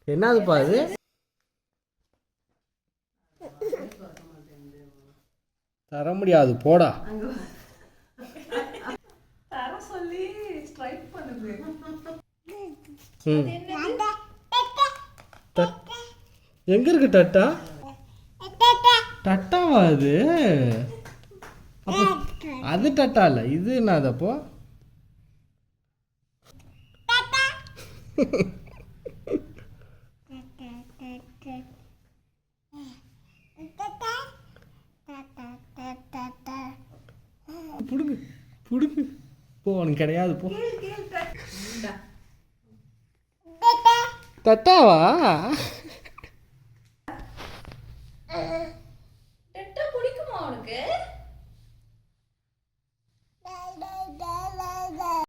என்னதுப்பா அது? தர முடியாது போடா. தர சொல்லி ஸ்ட்ரைக் பண்ணுது. எங்க இருக்கு டட்டா? டட்டாவா அது? அது டட்டா இல்ல, இது என்னது அப்போ? புடுங்கு புடுங்கு போ, உனக்கு கிடையாது போ. டட்டாவா?